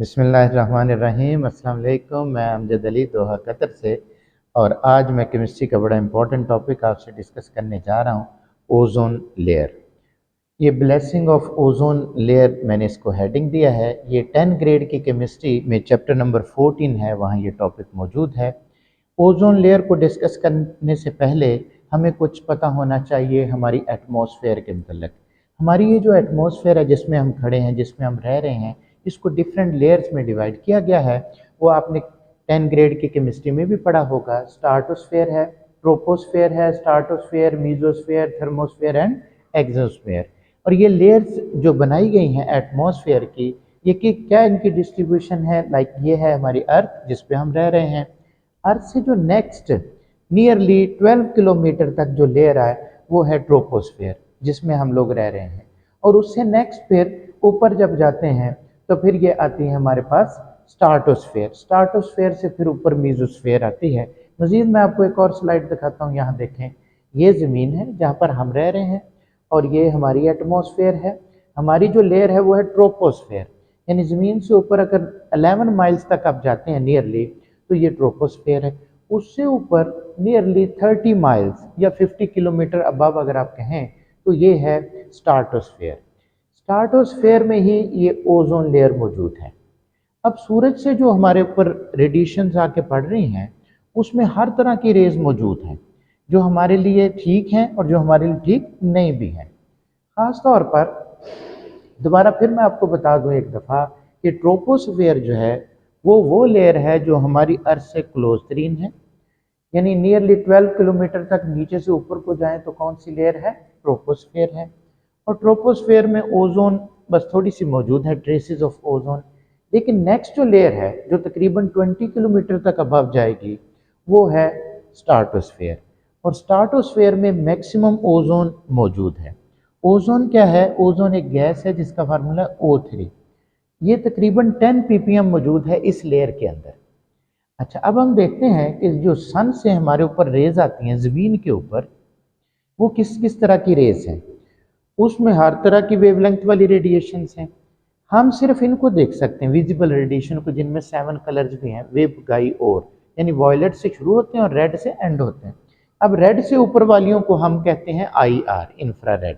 बिस्मिल्लाहिर्रहमानिर्रहीम। अस्सलाम वालेकुम। मैं अमजद अली दोहा कतर से, और आज मैं केमिस्ट्री का बड़ा इंपॉर्टेंट टॉपिक आपसे डिस्कस करने जा रहा हूँ, ओजोन लेयर। ये ब्लेसिंग ऑफ ओजोन लेयर मैंने इसको हेडिंग दिया है। ये 10 ग्रेड की केमिस्ट्री में चैप्टर नंबर 14 है, वहाँ ये टॉपिक मौजूद है। ओजोन लेयर को डिस्कस करने से पहले हमें कुछ पता होना चाहिए हमारी एटमॉस्फेयर के मतलब। हमारी ये जो एटमॉस्फेयर है जिसमें हम खड़े हैं, जिसमें हम रह रहे हैं, इसको डिफरेंट लेयर्स में डिवाइड किया गया है। वो आपने 10 ग्रेड की केमिस्ट्री में भी पढ़ा होगा। स्ट्राटोस्फेयर है, ट्रोपोस्फेयर है, stratosphere, mesosphere, thermosphere and exosphere. और ये लेयर्स जो बनाई गई हैं एटमॉस्फेयर की, ये कि क्या इनकी डिस्ट्रीब्यूशन है। लाइक ये है हमारी अर्थ जिस पे हम रह रहे हैं। अर्थ से जो नेक्स्ट नियरली 12 किलोमीटर तक जो लेयर है वो है ट्रोपोस्फेयर, जिसमें हम लोग रह रहे हैं। और उससे नेक्स्ट फिर ऊपर जब जाते हैं तो फिर ये आती है हमारे पास स्ट्राटोस्फेयर। स्ट्राटोस्फेयर से फिर ऊपर मीजोस्फेयर आती है। मज़ीद मैं आपको एक और स्लाइड दिखाता हूँ। यहाँ देखें, ये ज़मीन है जहाँ पर हम रह रहे हैं, और ये हमारी एटमॉस्फेयर है। हमारी जो लेयर है वो है ट्रोपोस्फेयर, यानी ज़मीन से ऊपर अगर 11 माइल्स तक आप जाते हैं नियरली तो ये ट्रोपोस्फेयर है। उससे ऊपर नियरली 30 माइल्स या 50 किलोमीटर अबव अगर आप कहें तो ये है स्ट्राटोस्फेयर। स्ट्राटोस्फेयर में ही ये ओजोन लेयर मौजूद है। अब सूरज से जो हमारे ऊपर रेडिएशंस आके पड़ रही हैं, उसमें हर तरह की रेज मौजूद हैं, जो हमारे लिए ठीक हैं और जो हमारे लिए ठीक नहीं भी हैं। ख़ास तौर पर दोबारा फिर मैं आपको बता दूं एक दफ़ा कि ट्रोपोस्फेयर जो है वो लेयर है जो हमारी अर्थ से क्लोज तरीन है, यानी नियरली 12 किलोमीटर तक नीचे से ऊपर को जाएं तो कौन सी लेयर है? ट्रोपोस्फेयर है। और ट्रोपोस्फेयर में ओजोन बस थोड़ी सी मौजूद है, ट्रेसेस ऑफ ओजोन। लेकिन नेक्स्ट जो लेयर है जो तकरीबन 20 किलोमीटर तक अबव जाएगी वो है स्ट्राटोस्फेयर। और स्ट्राटोस्फेयर में मैक्सिमम ओजोन मौजूद है। ओजोन क्या है? ओजोन एक गैस है जिसका फार्मूला O3। ये तकरीबन 10 ppm मौजूद है इस लेयर के अंदर। अच्छा, अब हम देखते हैं कि जो सन से हमारे ऊपर रेज आती हैं ज़मीन के ऊपर, वो किस किस तरह की रेज हैं। उसमें हर तरह की वेवलेंथ वाली रेडिएशंस हैं। हम सिर्फ इनको देख सकते हैं, विजिबल रेडिएशन को, जिनमें 7 कलर्स भी हैं, वेब गाई और, यानी वॉयलेट से शुरू होते हैं और रेड से एंड होते हैं। अब रेड से ऊपर वालियों को हम कहते हैं IR, इंफ्रारेड।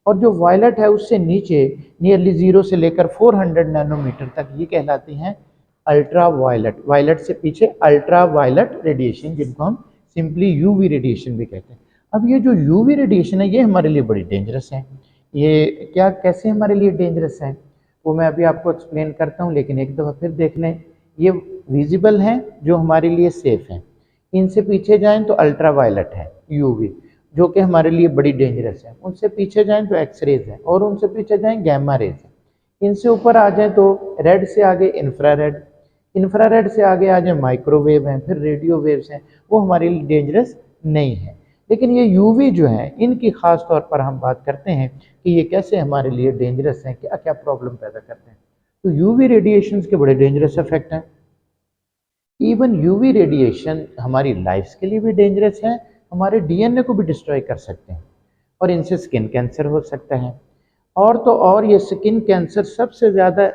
और जो वॉयलेट है उससे नीचे नियरली 0 से लेकर 400 नैनोमीटर तक ये कहलाती हैं अल्ट्रा वायलेट। वायलेट से पीछे अल्ट्रा वायलेट रेडिएशन, जिनको हम सिंपली UV रेडिएशन भी कहते हैं। अब ये जो UV रेडिएशन है ये हमारे लिए बड़ी डेंजरस है। ये क्या, कैसे हमारे लिए डेंजरस है वो मैं अभी आपको एक्सप्लेन करता हूँ, लेकिन एक दफ़ा फिर देख लें। ये विजिबल हैं जो हमारे लिए सेफ हैं। इनसे पीछे जाएं तो अल्ट्रा वायलेट है UV, जो कि हमारे लिए बड़ी डेंजरस है। उनसे पीछे जाएं तो एक्सरेज है, और उनसे पीछे जाएं गैमा रेज है। इनसे ऊपर आ जाएं तो रेड से आगे इंफ्रारेड, इंफ्रारेड से आगे आ जाए माइक्रोवेव हैं, फिर रेडियो वेव्स हैं। वो हमारे लिए डेंजरस नहीं है। लेकिन ये UV जो है इनकी ख़ास तौर पर हम बात करते हैं कि ये कैसे हमारे लिए डेंजरस हैं, क्या क्या प्रॉब्लम पैदा करते हैं। तो UV रेडिएशंस के बड़े डेंजरस इफेक्ट हैं। इवन UV रेडिएशन हमारी लाइफ के लिए भी डेंजरस है, हमारे DNA को भी डिस्ट्रॉय कर सकते हैं, और इनसे स्किन कैंसर हो सकता है। और तो और ये स्किन कैंसर सबसे ज़्यादा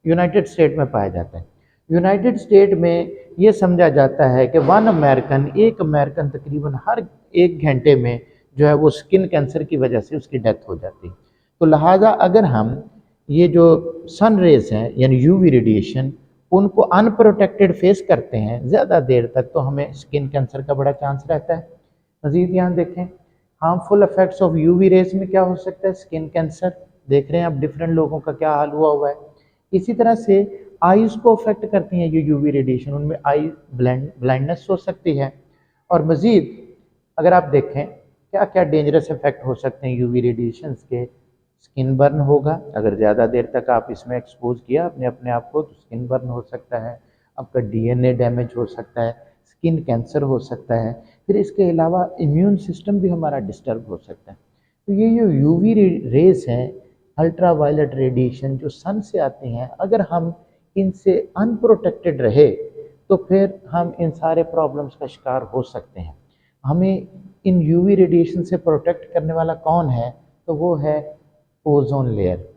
यूनाइटेड स्टेट में पाया जाता है। यूनाइटेड स्टेट में ये समझा जाता है कि एक अमेरिकन तकरीबन हर 1 घंटे में जो है वो स्किन कैंसर की वजह से उसकी डेथ हो जाती है। तो लिहाजा अगर हम ये जो सन रेज हैं यानी UV रेडिएशन, उनको अनप्रोटेक्टेड फेस करते हैं ज़्यादा देर तक, तो हमें स्किन कैंसर का बड़ा चांस रहता है। मज़ीद यहाँ देखें, harmful effects of UV rays में क्या हो सकता है? Skin cancer. देख रहे हैं अब डिफरेंट लोगों का क्या हाल हुआ है। इसी तरह से आईज़ को अफेक्ट करती हैं ये UV रेडिएशन, उनमें आई ब्लाइंडनेस हो सकती है। और मज़ीद अगर आप देखें क्या क्या डेंजरस इफेक्ट हो सकते हैं UV रेडिएशंस के। स्किन बर्न होगा, अगर ज़्यादा देर तक आप इसमें एक्सपोज किया अपने आप को तो स्किन बर्न हो सकता है। आपका DNA डैमेज हो सकता है, स्किन कैंसर हो सकता है। फिर इसके अलावा इम्यून सिस्टम भी हमारा डिस्टर्ब हो सकता है। तो ये जो UV रेज हैं, अल्ट्रा वायलेट रेडिएशन जो सन से आती हैं, अगर हम इनसे अनप्रोटेक्टेड रहे तो फिर हम इन सारे प्रॉब्लम्स का शिकार हो सकते हैं। हमें इन UV रेडिएशन से प्रोटेक्ट करने वाला कौन है? तो वो है ओजोन लेयर।